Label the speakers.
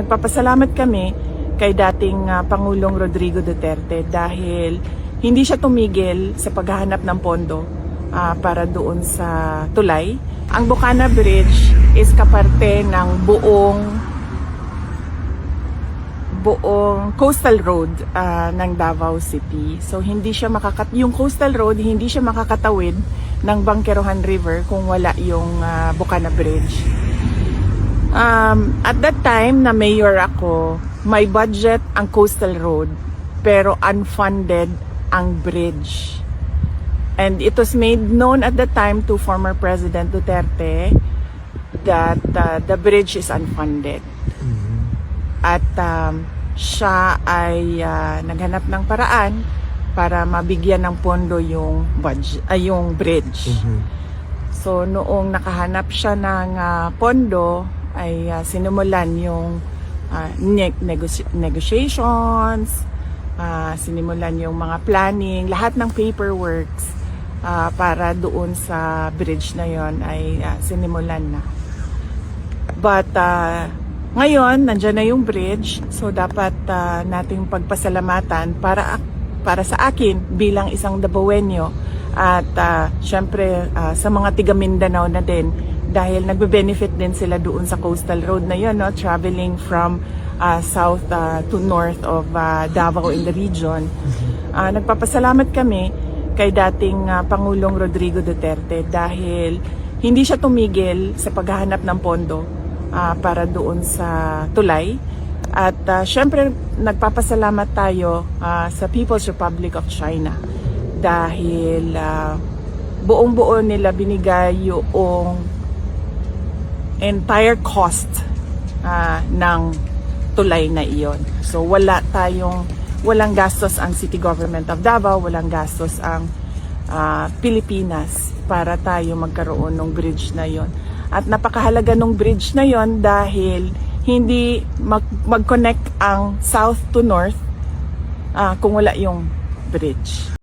Speaker 1: Nagpapasalamat kami kay dating Pangulong Rodrigo Duterte dahil hindi siya tumigil sa paghahanap ng pondo para doon sa tulay. Ang Bocana Bridge is kaparte ng buong coastal road ng Davao City. So hindi siya yung coastal road hindi siya makakatawid ng Bangkerohan River kung wala yung Bocana Bridge. At that time na mayor ako, may budget ang coastal road pero unfunded ang bridge. And it was made known at the time to former President Duterte that the bridge is unfunded. At siya ay naghanap ng paraan para mabigyan ng pondo yung bridge. So noong nakahanap siya ng pondo ay sinimulan yung negotiations, sinimulan yung mga planning, lahat ng paperworks para doon sa bridge na yon ay sinimulan na. But ngayon, nandyan na yung bridge, so dapat nating pagpasalamatan para sa akin bilang isang Davaoenyo at syempre sa mga tiga Mindanao na din dahil nagbe-benefit din sila doon sa coastal road na yun, no? Traveling from south to north of Davao in the region. Nagpapasalamat kami kay dating Pangulong Rodrigo Duterte dahil hindi siya tumigil sa paghahanap ng pondo para doon sa tulay. At syempre nagpapasalamat tayo sa People's Republic of China dahil buong-buo nila binigay yung entire cost ng tulay na iyon. So walang gastos ang City Government of Davao, walang gastos ang Pilipinas para tayo magkaroon ng bridge na iyon. At napakahalaga ng bridge na iyon dahil hindi mag-connect ang south to north kung wala yung bridge.